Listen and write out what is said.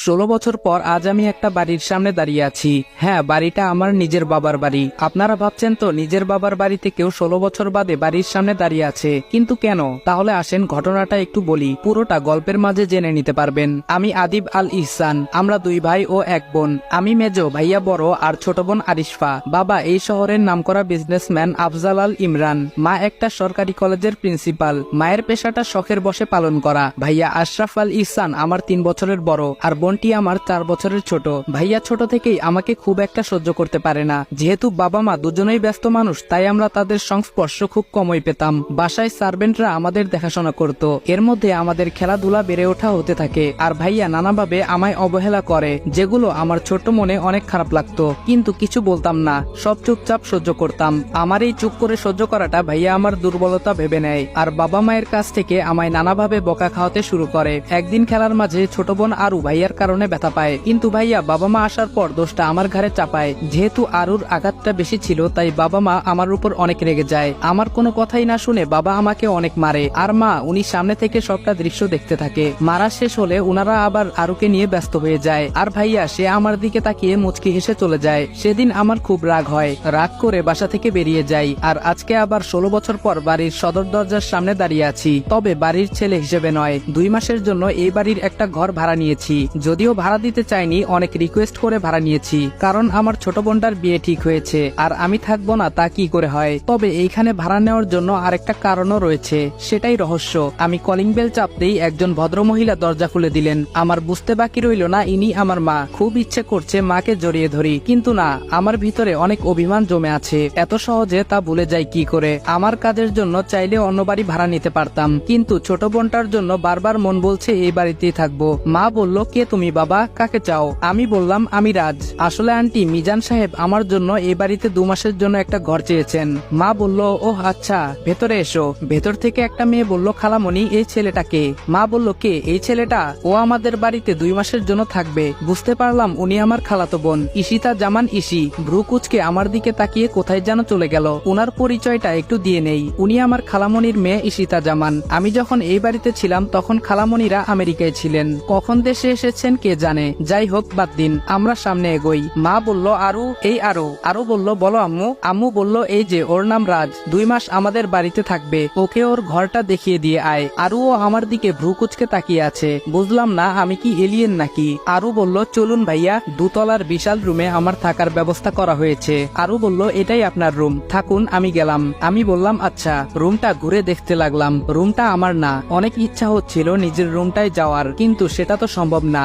16 বছর পর আজ আমি একটা বাড়ির সামনে দাঁড়িয়ে আছি। হ্যাঁ, বাড়িটা আমার নিজের বাবার বাড়ি। আপনারা ভাবছেন তো নিজের বাবার বাড়িতে কেউ 16 বছর বাদে বাড়ির সামনে দাঁড়িয়ে আছে, কিন্তু কেন? তাহলে আসেন ঘটনাটা একটু বলি, পুরোটা গল্পের মাঝে জেনে নিতে পারবেন। আমি আদিব আল ইহসান, আমরা 2 ভাই ও 1 বোন। আমি মেজো, ভাইয়া বড় আর ছোট বোন আরিশফা। বাবা এই শহরের নামকরা বিজনেসম্যান আফজাল আল ইমরান। মা একটা সরকারি কলেজের প্রিন্সিপাল। মায়ের পেশাটা শখের বশে পালন করা। ভাইয়া আশরাফ আল ইহসান আমার 3 বছরের বড়, আর বোনটি আমার 4 বছরের ছোট। ভাইয়া ছোট থেকেই আমাকে খুব একটা সহ্য করতে পারে না। যেহেতু বাবা মা দুজনেই ব্যস্ত মানুষ, তাই আমরা তাদের সংস্পর্শ খুব কমই পেতাম। বাসায় সার্ভেন্টরা আমাদের দেখাশোনা করত। এর মধ্যে আমাদের খেলাধুলা বেড়ে ওঠা হতে থাকে, আর ভাইয়া নানাভাবে আমায় অবহেলা করে, যেগুলো আমার ছোট মনে অনেক খারাপ লাগতো। কিন্তু কিছু বলতাম না, সব চুপচাপ সহ্য করতাম। আমার এই চুপ করে সহ্য করাটা ভাইয়া আমার দুর্বলতা ভেবে নেয়, আর বাবা মায়ের কাছ থেকে আমায় নানাভাবে বকা খাওয়াতে শুরু করে। একদিন খেলার মাঝে ছোট বোন আরু ভাইয়ার কারণে ব্যথা পায়, কিন্তু ভাইয়া বাবা মা আসার পর দোষটা আমার ঘাড়ে চাপায়। যেহেতু আরুর আঘাতটা বেশি ছিল, তাই বাবা মা আমার উপর অনেক রেগে যায়। আমার কোনো কথাই না শুনে বাবা আমাকে অনেক মারে, আর মা উনি সামনে থেকে সবটা দৃশ্য দেখতে থাকে। মারা শেষ হলে উনারা আবার আরুকে নিয়ে ব্যস্ত হয়ে যায়, আর ভাইয়া সে আমার দিকে তাকিয়ে মুচকি হেসে চলে যায়। সেদিন আমার খুব রাগ হয়, রাগ করে বাসা থেকে বেরিয়ে যাই। আর আজকে আবার 16 বছর পর বাড়ির সদর দরজার সামনে দাঁড়িয়ে আছি, তবে বাড়ির ছেলে হিসেবে নয়। 2 মাসের জন্য এই বাড়ির একটা ঘর ভাড়া নিয়েছি। যদিও ভাড়া দিতে চাইনি, অনেক রিকোয়েস্ট করে ভাড়া নিয়েছি, কারণ আমার ছোট বোনটার বিয়ে ঠিক হয়েছে, আর আমি থাকবো না তা কি করে হয়। তবে এইখানে ভাড়া নেওয়ার জন্য আরেকটা কারণও রয়েছে, সেটাই রহস্য। আমি কলিং বেল চাপতেই একজন ভদ্রমহিলা দরজা খুলে দিলেন। আমার বুঝতে বাকি রইল না ইনি আমার মা। খুব ইচ্ছে করছে মাকে জড়িয়ে ধরি, কিন্তু না, আমার ভিতরে অনেক অভিমান জমে আছে। এত সহজে তা ভুলে যাই কি করে? আমার কাজের জন্য চাইলে অন্য বাড়ি ভাড়া নিতে পারতাম, কিন্তু ছোট বোনটার জন্য বারবার মন বলছে এই বাড়িতেই থাকবো। মা বলল, কে তুমি বাবা, কাকে চাও? আমি বললাম, আমি রাজ। আসলে আন্টি, মিজান সাহেব আমার জন্য এই বাড়িতে 2 মাসের জন্য একটা ঘর চেয়েছেন। মা বলল, ও আচ্ছা, ভেতরে এসো। ভেতর থেকে একটা মেয়ে বলল, খালামণি, এই ছেলেটাকে? মা বলল, কে এই ছেলেটা? ও আমাদের বাড়িতে 2 মাসের জন্য থাকবে। বুঝতে পারলাম উনি আমার খালাতো বোন, ঈশিতা জামান ঈশি। ভ্রু কুচকে আমার দিকে তাকিয়ে কোথায় যেন চলে গেল। উনার পরিচয়টা একটু দিয়ে নেই। উনি আমার খালামণির মেয়ে ঈশিতা জামান। আমি যখন এই বাড়িতে ছিলাম তখন খালামণিরা আমেরিকায় ছিলেন, কখন দেশে এসেছেন কে জানে। যাই হোক, বাদ দিন, আমরা সামনে এগোই। মা বলল, আরু, এই আরু। আরু বলল, বলো আম্মু। আম্মু বলল, এই যে ওর নাম রাজ, 2 মাস আমাদের বাড়িতে থাকবে, ওকে ওর ঘরটা দেখিয়ে দিয়ে আয়। আরুও আমার দিকে ভ্রু কুচকে তাকিয়ে আছে। বুঝলাম না আমি কি এলিয়েন নাকি। আরু বলল, চলুন ভাইয়া, 2 তলার বিশাল রুমে আমার থাকার ব্যবস্থা করা হয়েছে। আরু বলল, এটাই আপনার রুম, থাকুন, আমি গেলাম। আমি বললাম, আচ্ছা। রুমটা ঘুরে দেখতে লাগলাম। রুমটা আমার না। অনেক ইচ্ছা হচ্ছিল নিজের রুমটায় যাওয়ার, কিন্তু সেটা তো সম্ভব না।